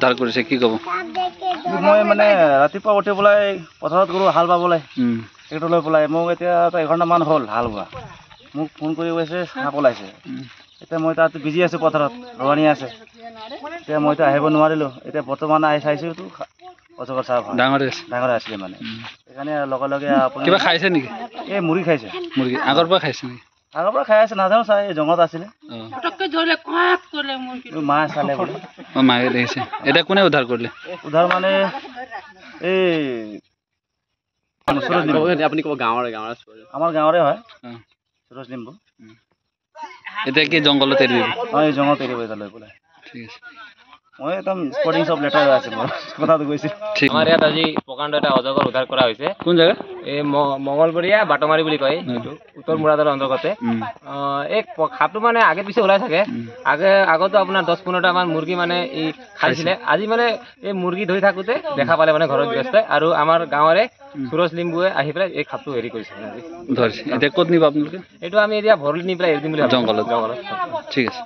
উদ্ধাৰ কৰিছে কি ক'ব? মই মানে ৰাতিপুৱা উঠি পেলাই পথাৰত গ'লোঁ হাল বাবলৈ, ট্ৰেক্টৰ লৈ পেলাই। মোক এতিয়া 1 ঘণ্টামান হ'ল হাল বোৱা। মোক ফোন কৰি কৈছে সাপ ওলাইছে। এতিয়া মই তাত বিজি আছোঁ, পথাৰত ৰোৱনী আছে। এতিয়া মইতো আহিব নোৱাৰিলোঁ। এতিয়া বৰ্তমান আহি চাইছোঁতো অজগৰ সাপ ডাঙৰ আছিলে মানে। সেইকাৰণে লগে লগে আপুনি কিবা খাইছে নেকি? এই মুৰ্গী খাইছে। মুৰ্গী আগৰ পৰা খাইছে নেকি? আগৰ পৰা খাই আছে, নাজানো চাই এই জংঘলত আছিলে। মা চালে বোলে। মায়ে দেখিছে। এতিয়া কোনে উদ্ধাৰ কৰিলে? উদ্ধাৰ মানে এই আপুনি ক'ব গাঁৱৰে আমাৰ গাঁৱৰে হয়, সুৰজ লিম্বু। এতিয়া কি জংঘলত এৰি দিব? এই জংঘলত এৰিব এটা লৈ পেলাই। ঠিক আছে। মই একদম স্পৰ্টিং চব লেটাৰ হৈ আছে মোৰ কথাটো কৈছে। আমাৰ ইয়াত আজি প্ৰকাণ্ড এটা অজগৰ উদ্ধাৰ কৰা হৈছে। কোন জেগা? এই মঙলবৰীয়া বাটমাৰী বুলি কয়, উত্তৰ মুৰাদাৰৰ অন্তৰ্গতে। এই সাপটো মানে আগে পিছে ওলাই থাকে। আগতো আপোনাৰ 10-15টা মান মুৰ্গী মানে ই খাইছিলে। আজি মানে এই মুৰ্গী ধৰি থাকোঁতে দেখা পালে মানে ঘৰৰ গৃহস্থই, আৰু আমাৰ গাঁৱৰে সুৰজ লিম্বুৱে আহি পেলাই এই সাপটো হেৰি কৰিছে আজি। ধৰিছে। এতিয়া ক'ত নিব আপোনালোকে? এইটো আমি এতিয়া ভৰলি নি পেলাই এৰি দিম বুলি ভাবিছোঁ। জংঘলত। ঠিক আছে।